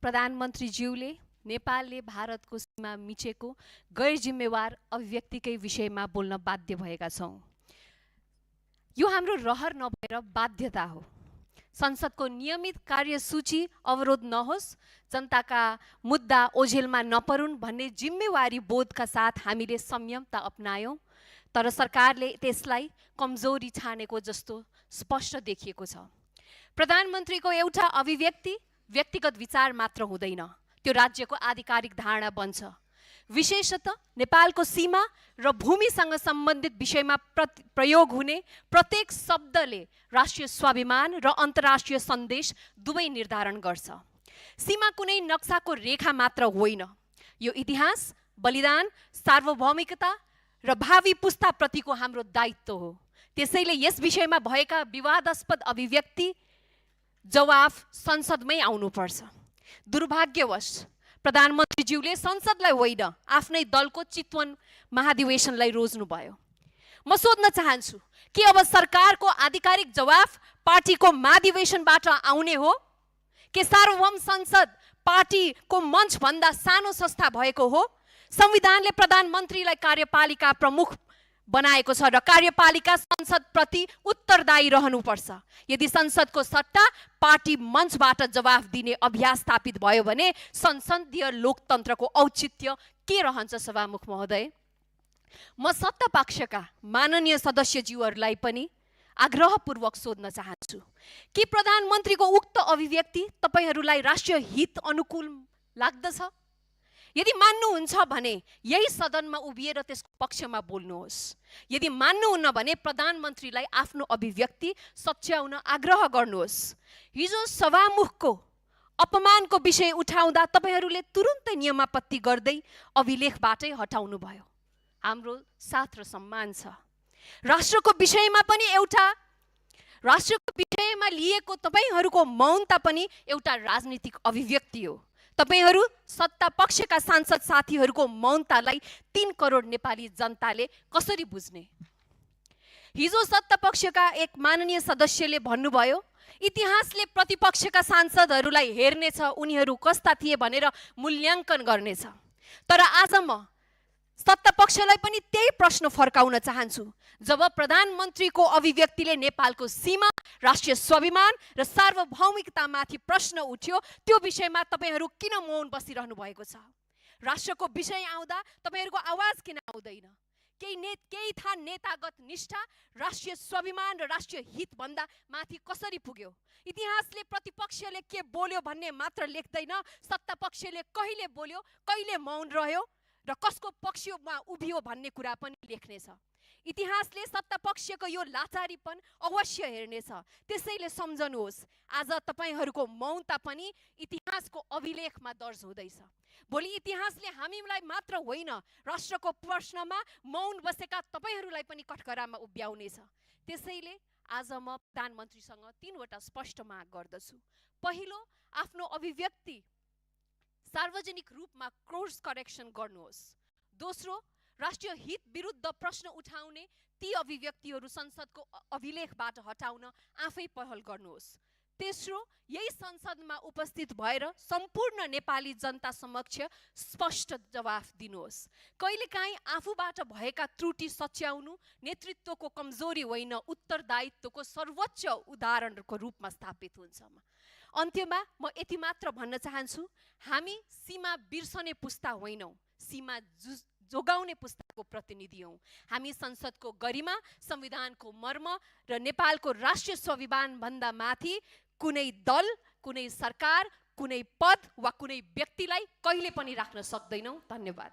प्रधानमन्त्रीज्यूले नेपालले भारतको सीमा मिचेको गैर जिम्मेवार अभिव्यक्तिकै विषयमा बोल्न बाध्य भएका छौँ। यो हाम्रो रहर नभएर बाध्यता हो। संसदको नियमित कार्यसूची अवरोध नहोस्, जनताका मुद्दा ओझेलमा नपरुन् भन्ने जिम्मेवारी बोधका साथ हामीले संयमता अपनायौँ, तर सरकारले त्यसलाई कमजोरी ठानेको जस्तो स्पष्ट देखिएको छ। प्रधानमन्त्रीको एउटा अभिव्यक्ति व्यक्तिगत विचार मात्र हुँदैन, त्यो राज्यको आधिकारिक धारणा बन्छ। विशेषतः नेपालको सीमा र भूमिसँग सम्बन्धित विषयमा प्रयोग हुने प्रत्येक शब्दले राष्ट्रिय स्वाभिमान र अन्तर्राष्ट्रिय सन्देश दुवै निर्धारण गर्छ। सीमा कुनै नक्साको रेखा मात्र होइन, यो इतिहास, बलिदान, सार्वभौमिकता र भावी पुस्ताप्रतिको हाम्रो दायित्व हो। त्यसैले यस विषयमा भएका विवादास्पद अभिव्यक्ति जवाफ संसदमै आउनुपर्छ। दुर्भाग्यवश प्रधानमन्त्रीज्यूले संसदलाई होइन, आफ्नै दलको चितवन महाधिवेशनलाई रोज्नुभयो। म सोध्न चाहन्छु कि अब सरकारको आधिकारिक जवाफ पार्टीको महाधिवेशनबाट आउने हो कि सार्वभौम संसद पार्टीको मञ्चभन्दा सानो संस्था भएको हो? संविधानले प्रधानमन्त्रीलाई कार्यपालिका प्रमुख बनाएको छ र कार्यपालिका संसदप्रति उत्तरदायी रहनुपर्छ। यदि संसदको सट्टा पार्टी मञ्चबाट जवाफ दिने अभ्यास स्थापित भयो भने संसदीय लोकतन्त्रको औचित्य के रहन्छ? सभामुख महोदय, म सत्तापक्षका माननीय सदस्यज्यूहरूलाई पनि आग्रहपूर्वक सोध्न चाहन्छु कि प्रधानमन्त्रीको उक्त अभिव्यक्ति तपाईहरूलाई राष्ट्रिय हित अनुकूल लाग्दछ? यदि मान्नुहुन्छ भने यही सदनमा उभिएर त्यसको पक्षमा बोल्नुहोस्। यदि मान्नुहुन्न भने प्रधानमन्त्रीलाई आफ्नो अभिव्यक्ति सच्याउन आग्रह गर्नुहोस्। हिजो सभामुखको अपमानको विषय उठाउँदा तपाईहरूले तुरुन्तै नियमापत्ति गर्दै अभिलेखबाटै हटाउनु भयो। हाम्रो साथ र सम्मान छ। राष्ट्रको विषयमा लिएको तपाईहरूको मौनता पनि एउटा राजनीतिक अभिव्यक्ति हो। तपाईहरू सत्ता पक्षका सांसद साथीहरूको मौनतालाई 3 करोड नेपाली जनताले कसरी बुझ्ने? हिजो सत्ता पक्षका एक माननीय सदस्यले भन्नुभयो, इतिहासले प्रतिपक्षका सांसदहरूलाई हेर्नेछ, उनीहरू कस्ता थिए भनेर मूल्याङ्कन गर्नेछ। तर आज म सत्ता पक्षलाई पनि त्यही प्रश्न फर्काउन चाहन्छु। जब प्रधानमन्त्रीको अभिव्यक्तिले नेपालको सीमा, राष्ट्रिय स्वाभिमान र सार्वभौमिकतामाथि प्रश्न उठ्यो, त्यो विषयमा तपाईहरू किन मौन बसिरहनु भएको छ? राष्ट्रको विषय आउँदा तपाईहरूको आवाज किन आउँदैन? केही थाहा नेतागत निष्ठा राष्ट्रिय स्वाभिमान र राष्ट्रिय हित भन्दा माथि कसरी पुग्यो? इतिहासले प्रतिपक्षले के बोल्यो भन्ने मात्र लेख्दैन, सत्ता पक्षले कहिले बोल्यो, कहिले मौन रह्यो र कसको पक्षमा उभियो भन्ने कुरा पनि लेख्नेछ। इतिहासले सत्ता पक्षको यो लाचारीपन अवश्य हेर्नेछ। त्यसैले सम्झनुहोस्, आज तपाईहरूको मौनता पनि इतिहासको अभिलेखमा दर्ज हुँदैछ। भोलि इतिहासले हामीलाई मात्र होइन, राष्ट्रको प्रश्नमा मौन बसेका तपाईहरूलाई पनि कठघरामा उभ्याउनेछ। त्यसैले आज म प्रधानमन्त्रीसँग 3 वटा स्पष्ट माग गर्दछु। पहिलो, आफ्नो अभिव्यक्ति सार्वजनिक रूपमा कोर्स करेक्सन गर्नुहोस्। दोस्रो, राष्ट्रिय हित विरुद्ध प्रश्न उठाउने ती अभिव्यक्तिहरू संसदको अभिलेखबाट हटाउन आफै पहल गर्नुहोस्। तेस्रो, यही संसदमा उपस्थित भएर सम्पूर्ण नेपाली जनता समक्ष स्पष्ट जवाफ दिनुहोस्। कहिलेकाहीँ आफूबाट भएका त्रुटि सच्याउनु नेतृत्वको कमजोरी होइन, उत्तरदायित्वको सर्वोच्च उदाहरणको रूपमा स्थापित हुन्छ। अन्त्यमा म यति मात्र भन्न चाहन्छु, हामी सीमा बिर्सने पुस्ता होइनौँ, सीमा जोगाउने पुस्ताको प्रतिनिधि हौँ। हामी संसदको गरिमा, संविधानको मर्म र नेपालको राष्ट्रिय स्वाभिमान भन्दा माथि कुनै दल, कुनै सरकार, कुनै पद वा कुनै व्यक्तिलाई कहिले पनि राख्न सक्दैनौँ। धन्यवाद।